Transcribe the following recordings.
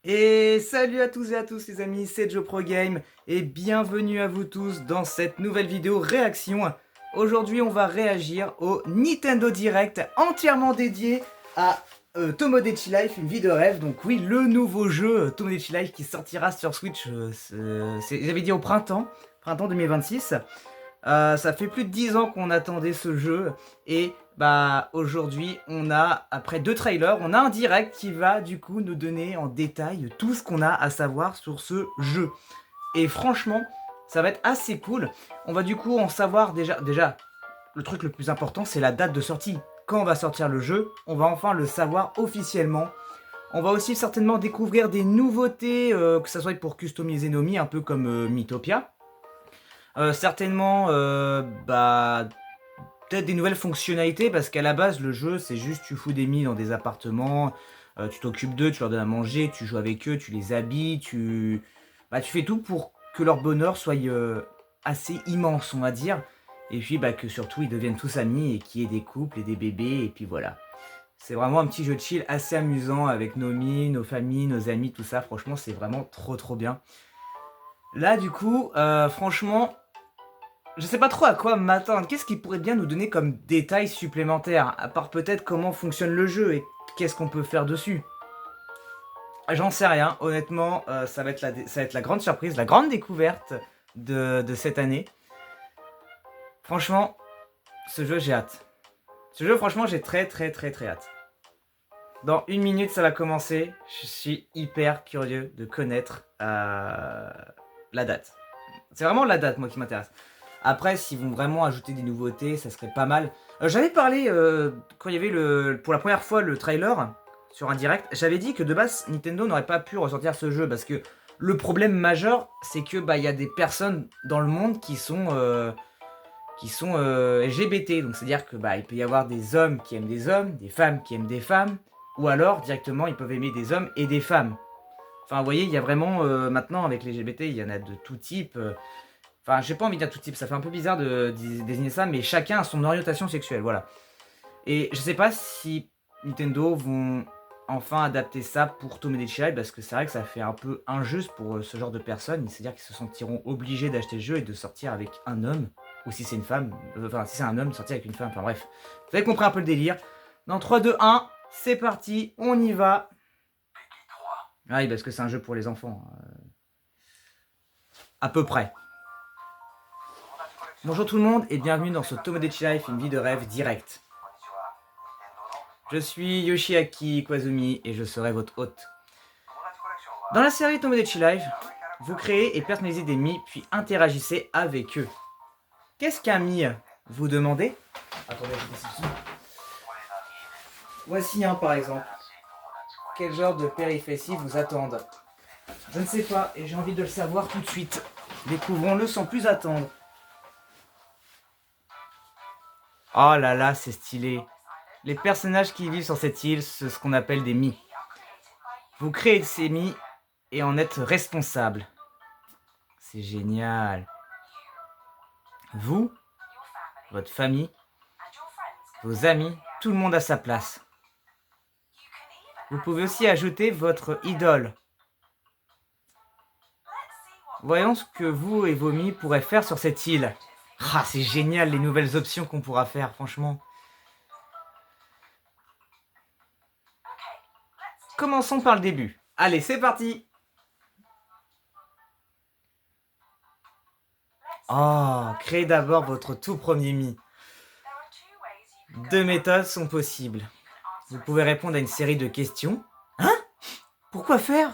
Et salut à tous et à tous les amis, c'est Joe Pro Game et bienvenue à vous tous dans cette nouvelle vidéo réaction. Aujourd'hui on va réagir au Nintendo Direct entièrement dédié à Tomodachi Life, une vie de rêve. Donc oui, le nouveau jeu Tomodachi Life qui sortira sur Switch, j'avais dit au printemps 2026. Ça fait plus de 10 ans qu'on attendait ce jeu et bah aujourd'hui on a, après 2 trailers, on a un direct qui va du coup nous donner en détail tout ce qu'on a à savoir sur ce jeu. Et franchement, ça va être assez cool. On va du coup en savoir déjà le truc le plus important, c'est la date de sortie. Quand on va sortir le jeu, on va enfin le savoir officiellement. On va aussi certainement découvrir des nouveautés, que ça soit pour customiser nos Mi, un peu comme Mythopia. Certainement, peut-être des nouvelles fonctionnalités, parce qu'à la base, le jeu, c'est juste tu fous des Mi dans des appartements, tu t'occupes d'eux, tu leur donnes à manger, tu joues avec eux, tu les habilles, tu fais tout pour que leur bonheur soit assez immense, on va dire. Et puis que surtout ils deviennent tous amis et qu'il y ait des couples et des bébés, et puis voilà. C'est vraiment un petit jeu de chill assez amusant avec nos Mi, nos familles, nos amis, tout ça. Franchement, c'est vraiment trop bien. Là, du coup, franchement, je sais pas trop à quoi m'attendre. Qu'est-ce qui pourrait bien nous donner comme détails supplémentaires, à part peut-être comment fonctionne le jeu et qu'est-ce qu'on peut faire dessus. J'en sais rien, honnêtement, ça va être la grande surprise, la grande découverte de cette année. Franchement, ce jeu, j'ai hâte. Ce jeu, franchement, j'ai très hâte. Dans 1 minute, ça va commencer. Je suis hyper curieux de connaître la date. C'est vraiment la date, moi, qui m'intéresse. Après, s'ils vont vraiment ajouter des nouveautés, ça serait pas mal. J'avais parlé, quand il y avait pour la première fois le trailer sur un direct, j'avais dit que de base, Nintendo n'aurait pas pu ressortir ce jeu parce que le problème majeur, c'est que il y a des personnes dans le monde qui sont LGBT. Donc c'est-à-dire que il peut y avoir des hommes qui aiment des hommes, des femmes qui aiment des femmes, ou alors directement ils peuvent aimer des hommes et des femmes. Enfin, vous voyez, il y a vraiment maintenant avec les LGBT, il y en a de tout type. Enfin, j'ai pas envie de dire tout type, ça fait un peu bizarre de désigner ça, mais chacun a son orientation sexuelle, voilà. Et je sais pas si Nintendo vont enfin adapter ça pour Tomodachi Life, parce que c'est vrai que ça fait un peu injuste pour ce genre de personnes, c'est-à-dire qu'ils se sentiront obligés d'acheter le jeu et de sortir avec un homme, ou si c'est une femme, enfin si c'est un homme, de sortir avec une femme, enfin bref. Vous avez compris un peu le délire. Dans 3, 2, 1, c'est parti, on y va. Ah oui, parce que c'est un jeu pour les enfants. À peu près. Bonjour tout le monde et bienvenue dans ce Tomodachi Life, une vie de rêve direct. Je suis Yoshiaki Kwazumi et je serai votre hôte. Dans la série Tomodachi Life, vous créez et personnalisez des Mi puis interagissez avec eux. Qu'est-ce qu'un Mi, vous demandez? Attendez, je vais. Voici un par exemple. Quel genre de péripéties vous attendent? Je ne sais pas et j'ai envie de le savoir tout de suite. Découvrons-le sans plus attendre. Oh là là, c'est stylé. Les personnages qui vivent sur cette île, c'est ce qu'on appelle des Mi. Vous créez ces Mi et en êtes responsable. C'est génial. Vous, votre famille, vos amis, tout le monde a sa place. Vous pouvez aussi ajouter votre idole. Voyons ce que vous et vos Mi pourraient faire sur cette île. Ah, c'est génial les nouvelles options qu'on pourra faire, franchement. Commençons par le début. Allez, c'est parti! Oh, créez d'abord votre tout premier Mi. 2 méthodes sont possibles. Vous pouvez répondre à une série de questions. Hein? Pourquoi faire?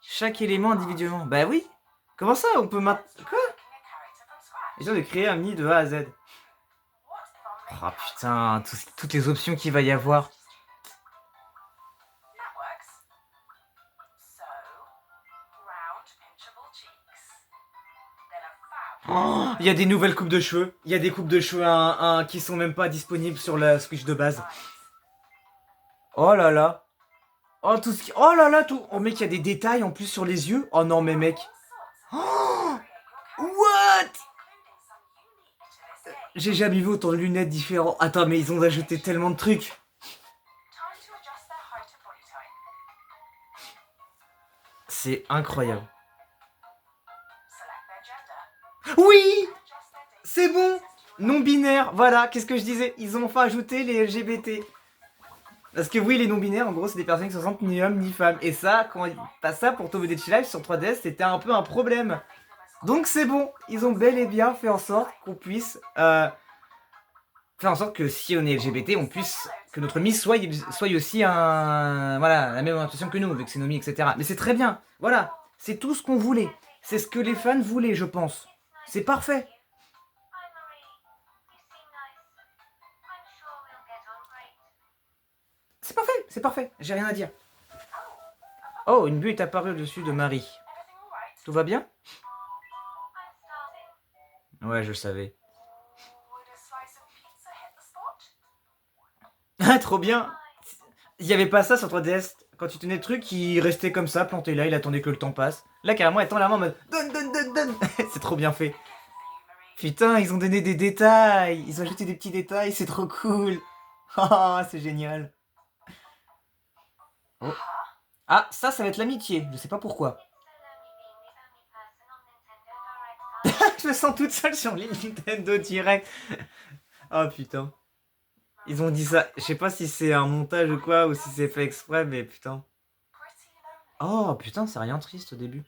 Chaque élément individuellement. Bah oui. Comment ça, on peut maintenant... Quoi? Ils ont de créer un Mi de A à Z. Oh putain, toutes les options qu'il va y avoir. Oh, il y a des nouvelles coupes de cheveux. Il y a des coupes de cheveux qui sont même pas disponibles sur la Switch de base. Oh là là. Oh, tout ce qui... Oh là là, tout... Oh mec, il y a des détails en plus sur les yeux. Oh non, mais mec. Oh, what? J'ai jamais vu autant de lunettes différentes. Attends, mais ils ont ajouté tellement de trucs. c'est incroyable. Oui! C'est bon! Non-binaire, voilà, qu'est-ce que je disais? Ils ont enfin ajouté les LGBT. Parce que oui, les non-binaires, en gros, c'est des personnes qui se sentent ni hommes ni femmes. Et ça, quand ils passent ça pour Tomodachi Life sur 3DS, c'était un peu un problème. Donc c'est bon, ils ont bel et bien fait en sorte qu'on puisse faire en sorte que si on est LGBT, on puisse que notre Miss soit aussi voilà, la même orientation que nous, avec ses nomis, etc. Mais c'est très bien, voilà, c'est tout ce qu'on voulait. C'est ce que les fans voulaient, je pense. C'est parfait. C'est parfait, j'ai rien à dire. Oh, une bulle est apparue au-dessus de Marie. Tout va bien? Ouais, je le savais. Ah, trop bien! Il y avait pas ça sur 3DS. Quand tu tenais le truc, il restait comme ça, planté là, il attendait que le temps passe. Là, carrément, elle tend la main en mode donne, donne, donne, donne. C'est trop bien fait. Putain, ils ont donné des détails. Ils ont ajouté des petits détails, c'est trop cool. Oh, c'est génial. Oh. Ah, ça va être l'amitié. Je sais pas pourquoi. Je me sens toute seule sur les Nintendo Direct. Oh putain. Ils ont dit ça. Je sais pas si c'est un montage ou quoi, ou si c'est fait exprès, mais putain. Oh putain, c'est rien triste au début.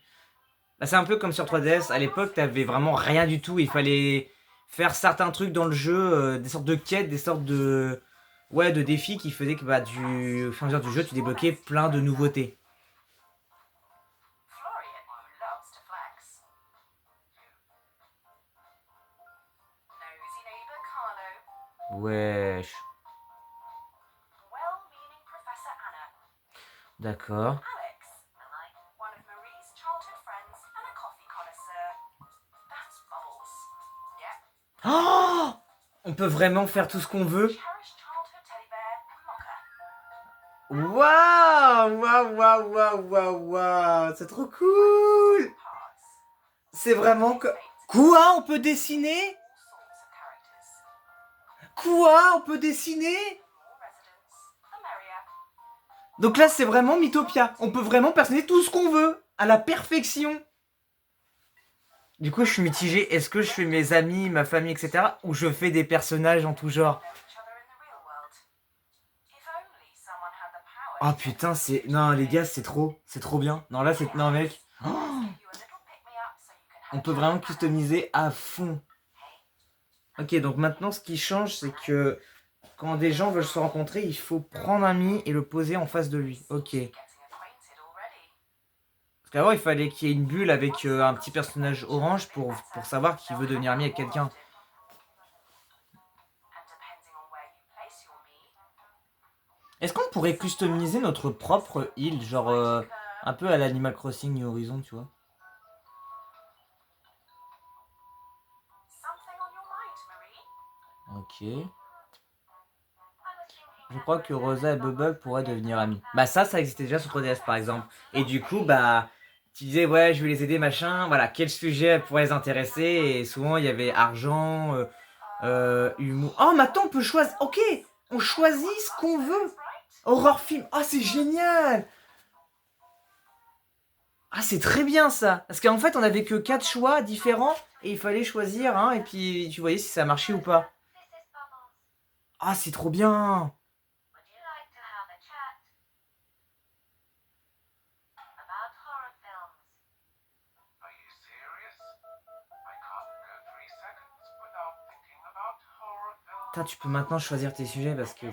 Bah, c'est un peu comme sur 3DS. À l'époque, t'avais vraiment rien du tout. Il fallait faire certains trucs dans le jeu, des sortes de quêtes, des sortes de. Ouais, de défis qui faisaient que bah, au fur et à mesure du jeu, tu débloquais plein de nouveautés. Wesh. D'accord. Oh, on peut vraiment faire tout ce qu'on veut. Waouh, waouh, waouh, waouh, waouh, waouh, c'est trop cool. C'est vraiment que... Quoi, on peut dessiner? Quoi, on peut dessiner? Donc là, c'est vraiment Mythopia. On peut vraiment personnaliser tout ce qu'on veut, à la perfection. Du coup, je suis mitigé. Est-ce que je fais mes amis, ma famille, etc. ou je fais des personnages en tout genre? Oh putain, c'est... Non, les gars, c'est trop bien. Non, là, c'est... Non, mec. Oh, on peut vraiment customiser à fond. Ok, donc maintenant, ce qui change, c'est que quand des gens veulent se rencontrer, il faut prendre un ami et le poser en face de lui. Ok. Parce qu'avant, il fallait qu'il y ait une bulle avec un petit personnage orange pour savoir qui veut devenir ami avec quelqu'un. Est-ce qu'on pourrait customiser notre propre île, genre un peu à l'Animal Crossing New Horizon, tu vois? Ok. Je crois que Rosa et Bubble pourraient devenir amis. Bah ça existait déjà sur 3DS par exemple. Et du coup, bah, tu disais, ouais, je vais les aider, machin. Voilà, quel sujet pourrait les intéresser? Et souvent, il y avait argent, humour. Oh, maintenant, on peut choisir. Ok, on choisit ce qu'on veut. Horror film. Ah, c'est génial. Ah, c'est très bien ça. Parce qu'en fait, on avait que 4 choix différents. Et il fallait choisir un. Et puis, tu voyais si ça marchait ou pas. Ah, c'est trop bien. Putain, tu peux maintenant choisir tes sujets parce que...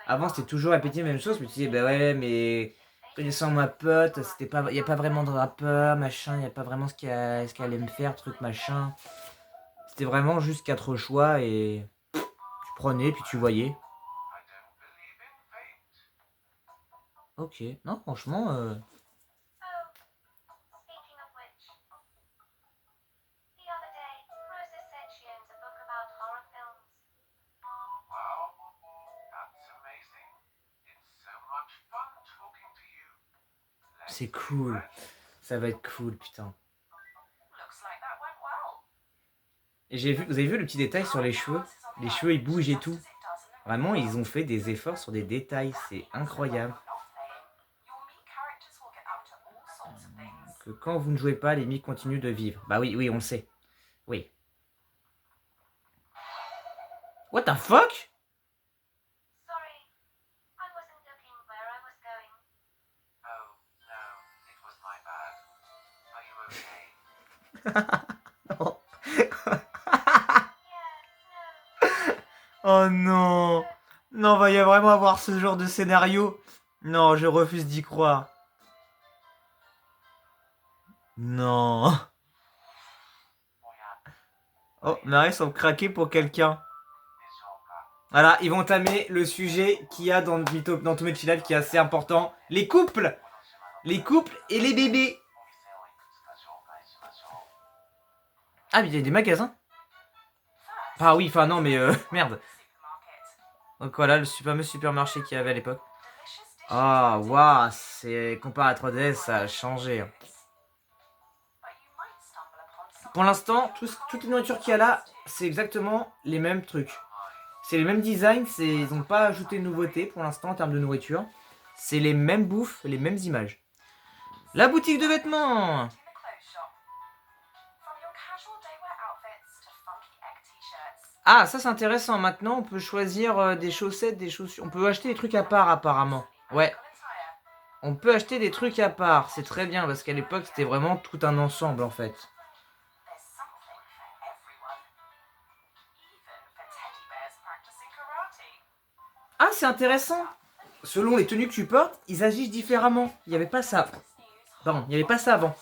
Avant, c'était toujours répéter la même chose. Mais tu disais, bah ouais, mais... Connaissant ma pote, c'était pas... Y a pas vraiment de rappeur, machin. Y a pas vraiment ce qu'elle allait me faire, truc, machin. C'était vraiment juste 4 choix et... Tu prenais, puis tu voyais. Ok. Non, franchement... C'est cool. Ça va être cool, putain. Et vous avez vu le petit détail sur les cheveux? Les cheveux, ils bougent et tout. Vraiment, ils ont fait des efforts sur des détails. C'est incroyable. que quand vous ne jouez pas, les mythes continuent de vivre. Bah oui, oui, on le sait. Oui. What the fuck? Non. Oh non. Non, va y vraiment avoir ce genre de scénario. Non, je refuse d'y croire. Non. Oh, Marie semble craquer pour quelqu'un. Voilà, ils vont tamer le sujet qu'il y a dans Tomodachi Life qui est assez important. Les couples. Les couples et les bébés. Ah, mais il y a des magasins. Ah oui, enfin non, mais merde. Donc voilà, le fameux supermarché qu'il y avait à l'époque. Ah, waouh, c'est comparé à 3DS, ça a changé. Pour l'instant, toutes les nourritures qu'il y a là, c'est exactement les mêmes trucs. C'est les mêmes designs, ils n'ont pas ajouté de nouveautés pour l'instant en termes de nourriture. C'est les mêmes bouffes, les mêmes images. La boutique de vêtements. Ah, ça c'est intéressant. Maintenant, on peut choisir des chaussettes, des chaussures. On peut acheter des trucs à part apparemment. Ouais. On peut acheter des trucs à part. C'est très bien parce qu'à l'époque, c'était vraiment tout un ensemble en fait. Ah, c'est intéressant. Selon les tenues que tu portes, ils agissent différemment. Il n'y avait pas ça. Pardon, il n'y avait pas ça avant.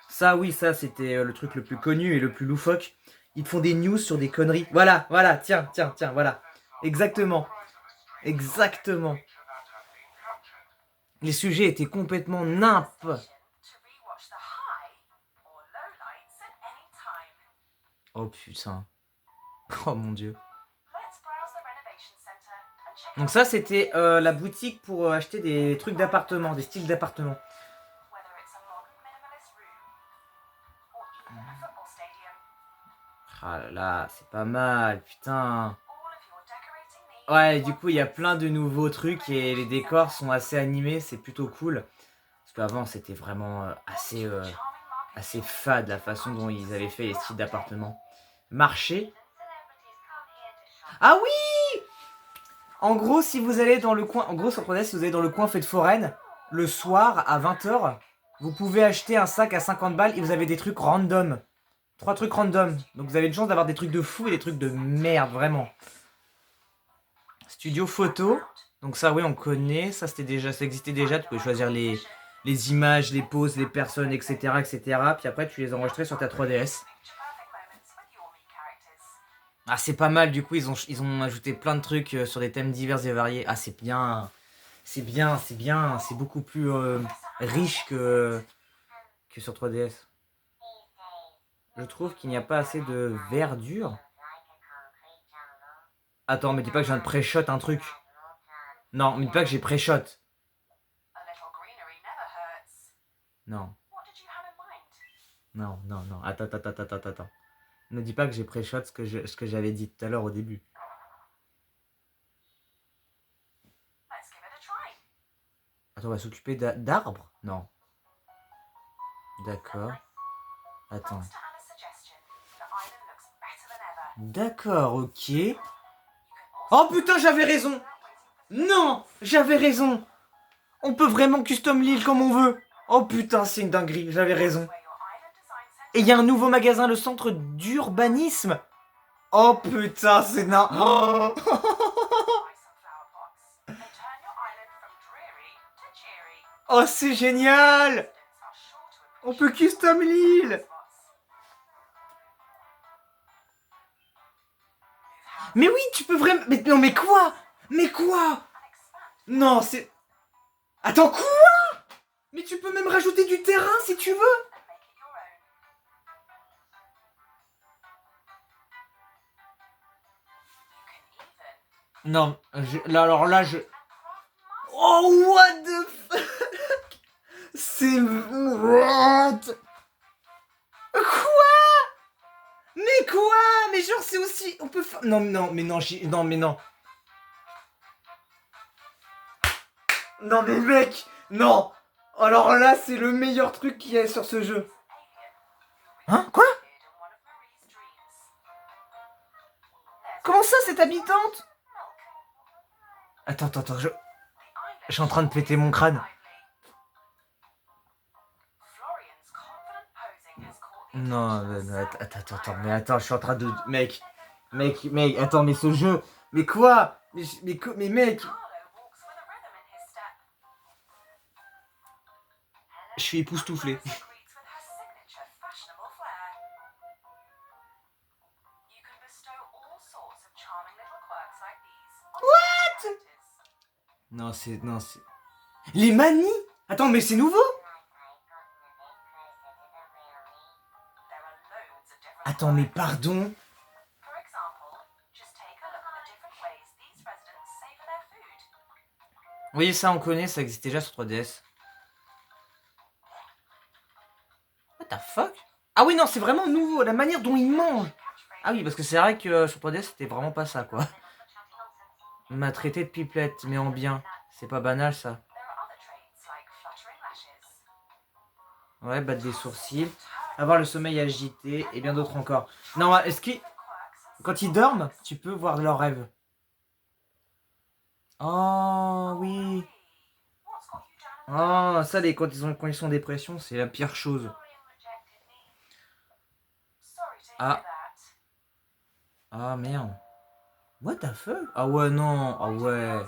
Ça, oui, ça, c'était le truc le plus connu et le plus loufoque. Ils te font des news sur des conneries. Voilà, voilà, tiens, voilà. Exactement. Exactement. Les sujets étaient complètement nimp. Oh putain. Oh mon dieu. Donc ça, c'était la boutique pour acheter des trucs d'appartement, des styles d'appartement. Ah là là, c'est pas mal, putain. Ouais, du coup, il y a plein de nouveaux trucs et les décors sont assez animés, c'est plutôt cool. Parce qu'avant, c'était vraiment assez fade la façon dont ils avaient fait les styles d'appartement. Marché. Ah oui! En gros, si vous allez dans le coin, en gros, sur 3DS, si vous allez dans le coin fête foraine, le soir à 20h, vous pouvez acheter un sac à 50 balles et vous avez des trucs random. 3 trucs random. Donc vous avez une chance d'avoir des trucs de fou et des trucs de merde, vraiment. Studio photo. Donc ça, oui, on connaît. Ça, ça existait déjà. Tu pouvais choisir les images, les poses, les personnes, etc., etc. Puis après, tu les enregistrais sur ta 3DS. Ah, c'est pas mal. Du coup, ils ont ajouté plein de trucs sur des thèmes divers et variés. Ah, c'est bien. C'est bien, c'est bien. C'est beaucoup plus riche que sur 3DS. Je trouve qu'il n'y a pas assez de verdure. Attends, me dis pas que je viens de pré-shot un truc. Non, me dis pas que j'ai pré-shot. Non. Non, non, non. Attends. Ne dis pas que j'ai pré-shot ce que j'avais dit tout à l'heure au début. Attends, on va s'occuper d'arbres? Non. D'accord. Attends. D'accord, ok. Oh putain, j'avais raison! Non! J'avais raison! On peut vraiment custom l'île comme on veut! Oh putain, c'est une dinguerie, j'avais raison. Et il y a un nouveau magasin, le centre d'urbanisme! Oh putain, c'est oh. Oh, c'est génial! On peut custom l'île! Mais oui, tu peux vraiment... Mais non, mais quoi? Mais quoi? Non, c'est... Attends, quoi? Mais tu peux même rajouter du terrain si tu veux. Non, alors là, Oh, what the fuck? C'est... What? Quoi? Mais quoi? Mais genre, c'est aussi... On peut faire... Non, non, mais non, non, mais non. Non, mais mec! Non! Alors là, c'est le meilleur truc qu'il y a sur ce jeu. Hein? Quoi? Comment ça, cette habitante? Attends, je suis en train de péter mon crâne. Non, attends, mais attends, je suis en train de... Mec, attends, mais ce jeu... Mais quoi? Mais mec... Je suis époustouflé. What? Non, c'est... Les manies? Attends, mais c'est nouveau? Attends, mais pardon? Oui, ça on connaît, ça existait déjà sur 3DS. What the fuck? Ah oui, non, c'est vraiment nouveau, la manière dont ils mangent. Ah oui, parce que c'est vrai que sur 3DS, c'était vraiment pas ça, quoi. M'a traité de pipelette, mais en bien. C'est pas banal, ça. Ouais, battre des sourcils, avoir le sommeil agité, et bien d'autres encore. Non, est-ce que... Quand ils dorment, tu peux voir leurs rêves. Oh, oui. Oh, ça, quand ils sont en dépression, c'est la pire chose. Ah. Ah, merde. What the fuck? Ah ouais, non. Ah ouais.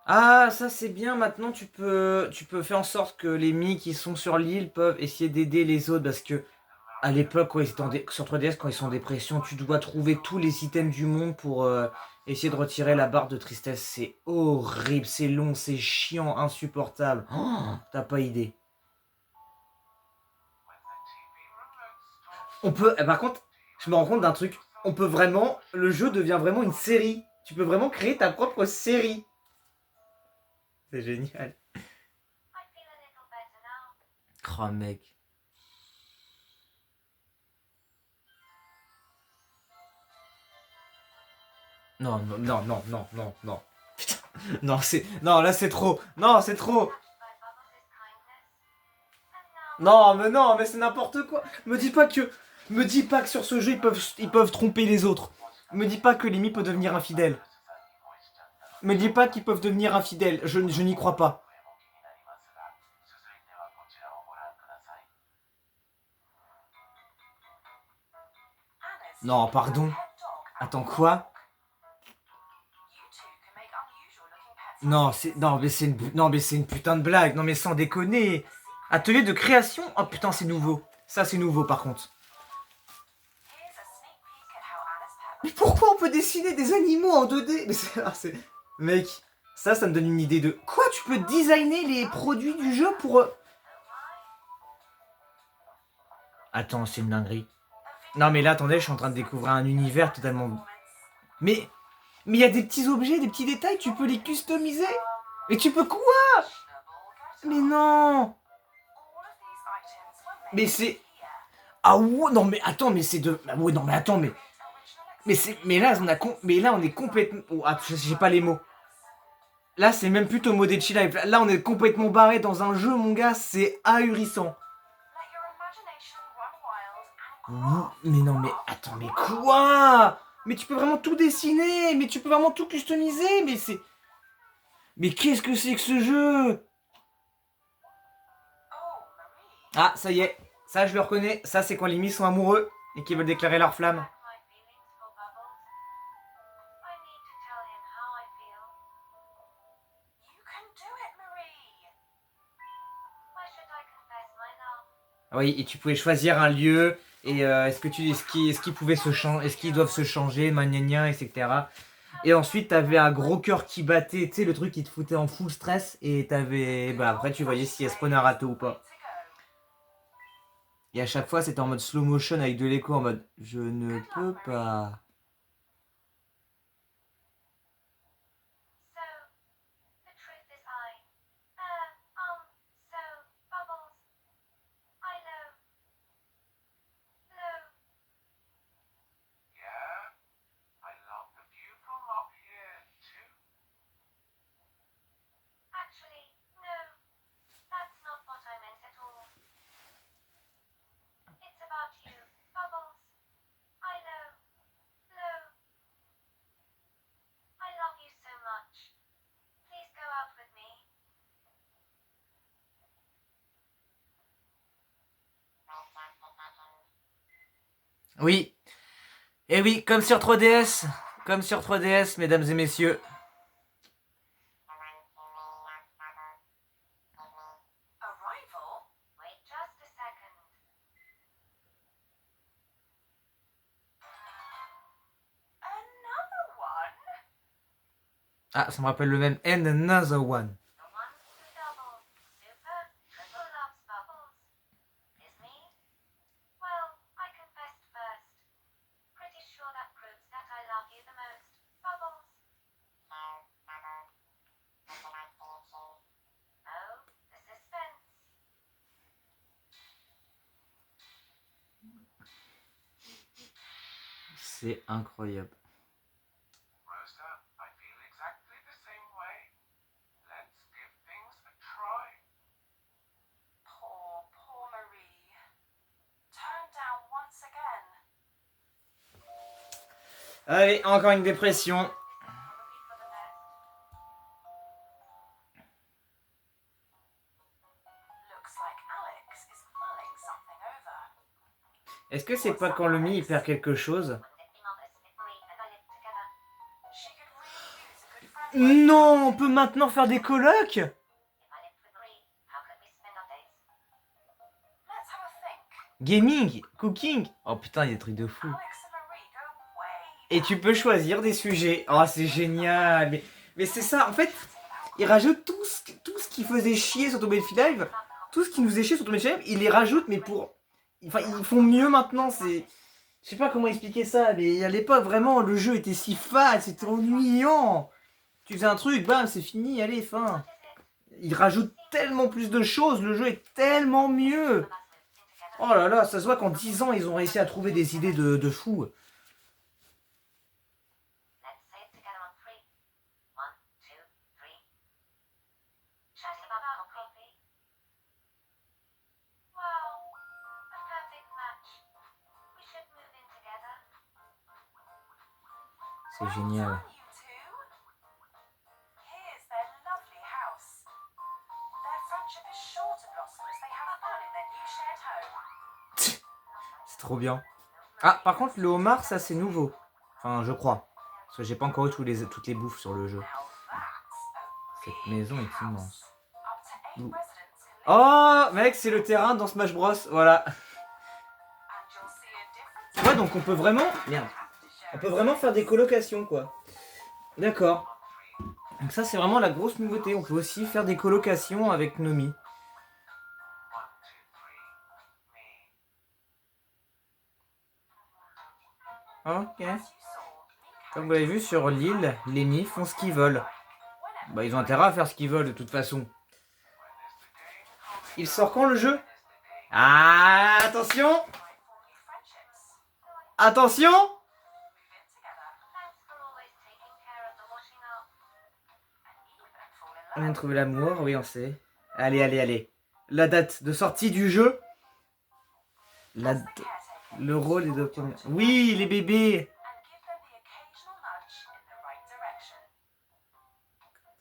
Ah, ça c'est bien, maintenant tu peux faire en sorte que les Mii qui sont sur l'île peuvent essayer d'aider les autres parce que à l'époque, sur 3DS, quand ils sont en dépression, tu dois trouver tous les items du monde pour essayer de retirer la barre de tristesse. C'est horrible, c'est long, c'est chiant, insupportable. Oh, t'as pas idée. On peut, par contre, je me rends compte d'un truc. On peut vraiment, le jeu devient vraiment une série. Tu peux vraiment créer ta propre série. C'est génial. Oh mec. Non. Putain. Non, non, là c'est trop. Non, c'est trop. Non, mais c'est n'importe quoi. Me dis pas que sur ce jeu ils peuvent tromper les autres. Me dis pas que Limi peut devenir infidèle. Me dis pas qu'ils peuvent devenir infidèles. Je n'y crois pas. Non, pardon. Attends, quoi? Non, mais c'est une putain de blague. Non, mais sans déconner. Atelier de création? Oh putain, c'est nouveau. Ça, c'est nouveau par contre. Mais pourquoi on peut dessiner des animaux en 2D? Mais Mec, ça me donne une idée de... Quoi? Tu peux designer les produits du jeu pour... Attends, c'est une dinguerie. Non, mais là, attendez, je suis en train de découvrir un univers totalement... Mais il y a des petits objets, des petits détails, tu peux les customiser. Mais tu peux quoi? Mais non. Mais c'est... Ah ouais, non mais attends, mais c'est de... Ah ouais, non mais attends, mais là, mais là, on est complètement... Oh, j'ai pas les mots. Là, c'est même plutôt Modechi Live. Là, on est complètement barré dans un jeu, mon gars, c'est ahurissant. Mais non, mais attends, mais quoi? Mais tu peux vraiment tout dessiner, mais tu peux vraiment tout customiser, mais c'est... Mais qu'est-ce que c'est que ce jeu? Ah, ça y est, ça je le reconnais, ça c'est quand les Mii sont amoureux et qu'ils veulent déclarer leur flamme. Oui, et tu pouvais choisir un lieu, et est-ce qu'ils pouvaient se changer, est-ce qu'ils doivent se changer, gna, etc. Et ensuite, t'avais un gros cœur qui battait, tu sais, le truc qui te foutait en full stress, et t'avais, bah après tu voyais si elle spawnait un râteau ou pas. Et à chaque fois, c'était en mode slow motion avec de l'écho, en mode, je ne peux pas. Oui. Et oui, comme sur 3DS. Comme sur 3DS, mesdames et messieurs. Ah, ça me rappelle le même. And another one. C'est incroyable. Allez, encore une dépression. Est-ce que c'est pas quand le Mi il perd quelque chose? Non, on peut maintenant faire des colocs? Gaming, cooking. Oh putain, il y a des trucs de fou. Et tu peux choisir des sujets. Oh, c'est génial. Mais c'est ça, en fait, ils rajoutent tout ce qui faisait chier sur Tomodachi Live. Tout ce qui nous faisait chier sur Tomodachi Live, ils les rajoutent, mais pour... Enfin, ils font mieux maintenant, c'est... Je sais pas comment expliquer ça, mais à l'époque, vraiment, le jeu était si fade, c'était ennuyant. Tu faisais un truc, bam, c'est fini, allez, fin. Ils rajoutent tellement plus de choses, le jeu est tellement mieux. Oh là là, ça se voit qu'en 10 ans, ils ont réussi à trouver des idées de fou. C'est génial. C'est trop bien. Ah, par contre, le homard, ça c'est nouveau. Enfin, je crois. Parce que j'ai pas encore eu toutes les bouffes sur le jeu. Cette maison est immense. Oh, mec, c'est le terrain dans Smash Bros. Voilà. Ouais, donc on peut vraiment... Merde. On peut vraiment faire des colocations, quoi. D'accord. Donc ça, c'est vraiment la grosse nouveauté. On peut aussi faire des colocations avec Nomi. Ok. Comme vous l'avez vu sur l'île, les Mi font ce qu'ils veulent. Bah, ils ont intérêt à faire ce qu'ils veulent de toute façon. Il sort quand le jeu? Ah, attention! Attention! On vient de trouver l'amour, oui on sait. Allez, allez, allez. La date de sortie du jeu. Le rôle est de... Oui, les bébés.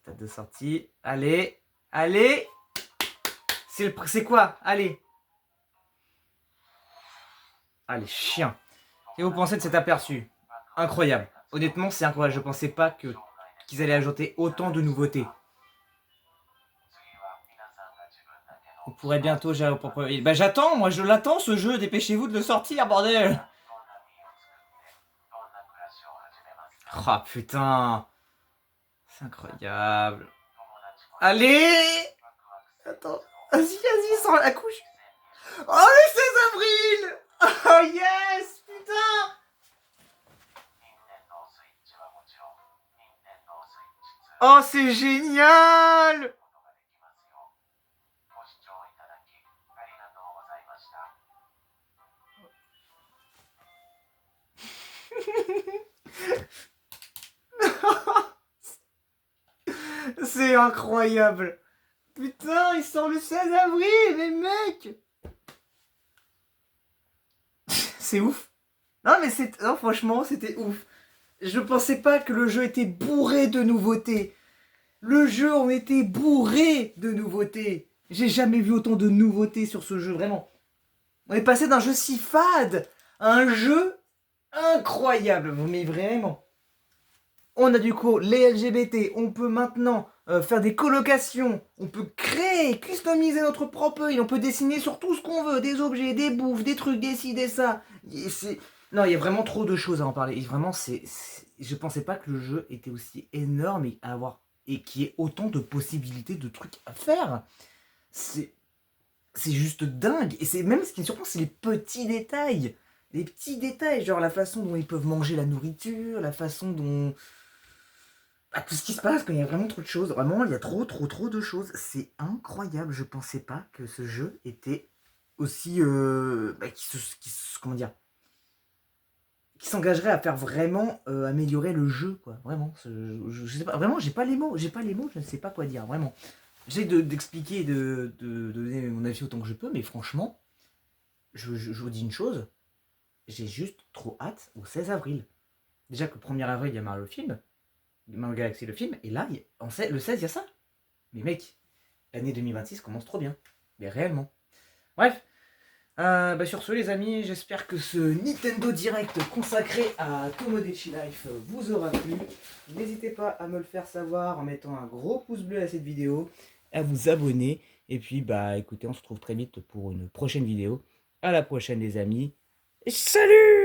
Date de sortie. Allez, allez. C'est quoi? Allez. Allez, chien. Et vous pensez de cet aperçu? Incroyable. Honnêtement, c'est incroyable. Je pensais pas qu'ils allaient ajouter autant de nouveautés. Vous pourrez bientôt gérer vos propres... Bah j'attends, moi je l'attends ce jeu, dépêchez-vous de le sortir, bordel. Oh putain. C'est incroyable. Allez. Attends. Vas-y, sors la couche. Oh le 16 avril. Oh yes. Putain. Oh c'est génial. C'est incroyable. Putain, il sort le 16 avril, mais mec. C'est ouf. Non mais non, franchement, c'était ouf. Je pensais pas que le jeu était bourré de nouveautés. Le jeu en était bourré de nouveautés. J'ai jamais vu autant de nouveautés sur ce jeu, vraiment. On est passé d'un jeu si fade un jeu incroyable, mais vraiment. On a du coup les LGBT, on peut maintenant faire des colocations, on peut créer, customiser notre propre île, on peut dessiner sur tout ce qu'on veut, des objets, des bouffes, des trucs, des ci, des ça. Non, il y a vraiment trop de choses à en parler. Et vraiment, je pensais pas que le jeu était aussi énorme et qu'il y ait autant de possibilités de trucs à faire. C'est juste dingue. Et c'est même ce qui me surprend, c'est les petits détails. Les petits détails, genre la façon dont ils peuvent manger la nourriture, la façon dont... tout ce qui se passe, quand il y a vraiment trop de choses. Vraiment, il y a trop de choses. C'est incroyable. Je pensais pas que ce jeu était aussi... comment dire, qui s'engagerait à faire vraiment améliorer le jeu, quoi. Vraiment. Je sais pas. Vraiment, j'ai pas les mots. Je ne sais pas quoi dire. Vraiment. J'essaie d'expliquer et de donner mon avis autant que je peux, mais franchement, je vous dis une chose. J'ai juste trop hâte au 16 avril. Déjà que le 1er avril, il y a Mario film. Mario Galaxy le film, et là, le 16, il y a ça. Mais mec, l'année 2026 commence trop bien. Mais réellement. Bref, sur ce les amis, j'espère que ce Nintendo Direct consacré à Tomodachi Life vous aura plu. N'hésitez pas à me le faire savoir en mettant un gros pouce bleu à cette vidéo, à vous abonner, et puis écoutez, on se retrouve très vite pour une prochaine vidéo. À la prochaine les amis, et salut!